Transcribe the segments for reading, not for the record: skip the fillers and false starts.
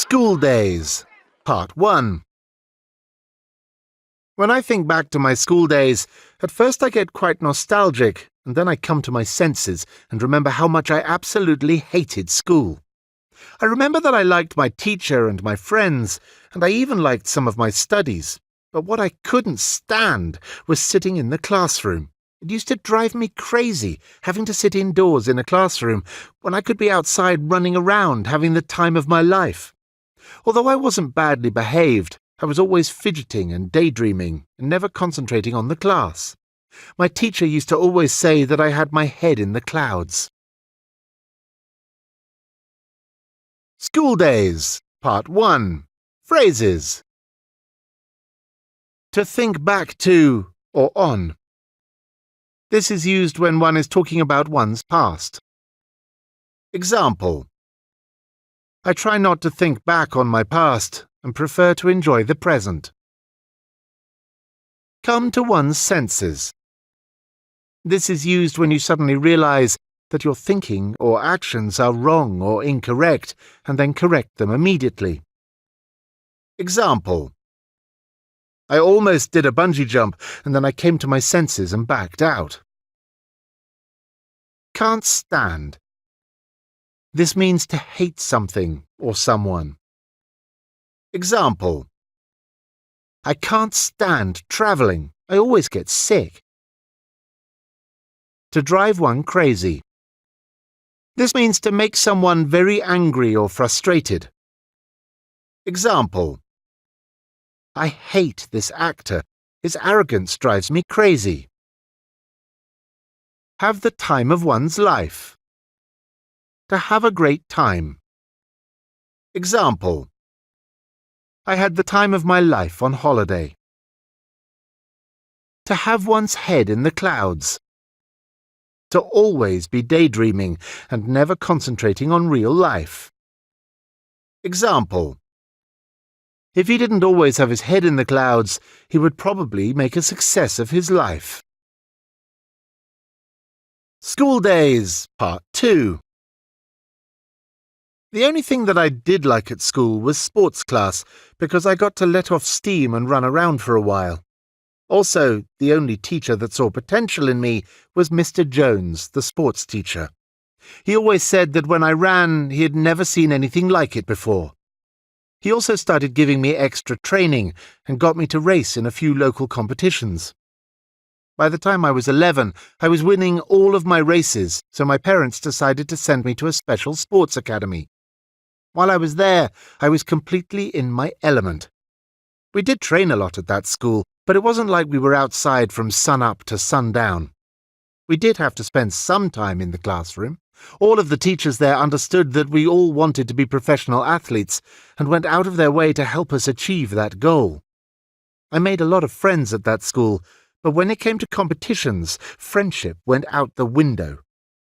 School Days, Part 1. When I think back to my school days, at first I get quite nostalgic, and then I come to my senses and remember how much I absolutely hated school. I remember that I liked my teacher and my friends, and I even liked some of my studies, but what I couldn't stand was sitting in the classroom. It used to drive me crazy, having to sit indoors in a classroom when I could be outside running around having the time of my life. Although I wasn't badly behaved, I was always fidgeting and daydreaming and never concentrating on the class. My teacher used to always say that I had my head in the clouds. School Days, Part 1. Phrases. To think back to or on. This is used when one is talking about one's past. Example: I try not to think back on my past and prefer to enjoy the present. Come to one's senses. This is used when you suddenly realize that your thinking or actions are wrong or incorrect and then correct them immediately. Example: I almost did a bungee jump and then I came to my senses and backed out. Can't stand. This means to hate something or someone. Example: I can't stand traveling. I always get sick. To drive one crazy. This means to make someone very angry or frustrated. Example: I hate this actor. His arrogance drives me crazy. Have the time of one's life. To have a great time. Example: I had the time of my life on holiday. To have one's head in the clouds. To always be daydreaming and never concentrating on real life. Example: if he didn't always have his head in the clouds, he would probably make a success of his life. School Days, Part 2. The only thing that I did like at school was sports class, because I got to let off steam and run around for a while. Also, the only teacher that saw potential in me was Mr. Jones, the sports teacher. He always said that when I ran, he had never seen anything like it before. He also started giving me extra training and got me to race in a few local competitions. By the time I was 11, I was winning all of my races, so my parents decided to send me to a special sports academy. While I was there, I was completely in my element. We did train a lot at that school, but it wasn't like we were outside from sun up to sundown. We did have to spend some time in the classroom. All of the teachers there understood that we all wanted to be professional athletes and went out of their way to help us achieve that goal. I made a lot of friends at that school, but when it came to competitions, friendship went out the window.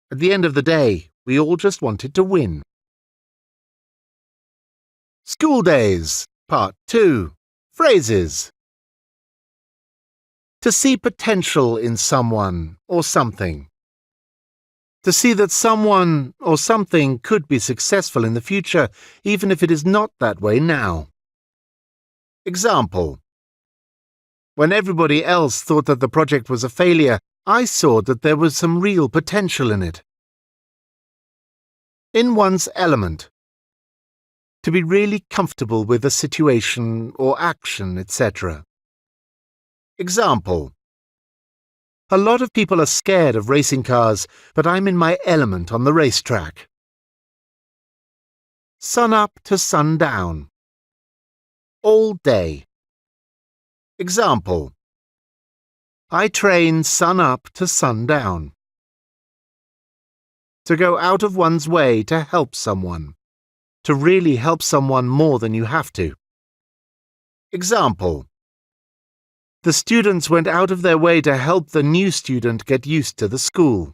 At the end of the day, we all just wanted to win. School Days, Part 2. Phrases. To see potential in someone or something. To see that someone or something could be successful in the future, even if it is not that way now. Example: when everybody else thought that the project was a failure, I saw that there was some real potential in it. In one's element. To be really comfortable with a situation or action, etc. Example: a lot of people are scared of racing cars, but I'm in my element on the racetrack. Sun up to sundown. All day. Example: I train sun up to sundown. To go out of one's way to help someone. To really help someone more than you have to. Example: the students went out of their way to help the new student get used to the school.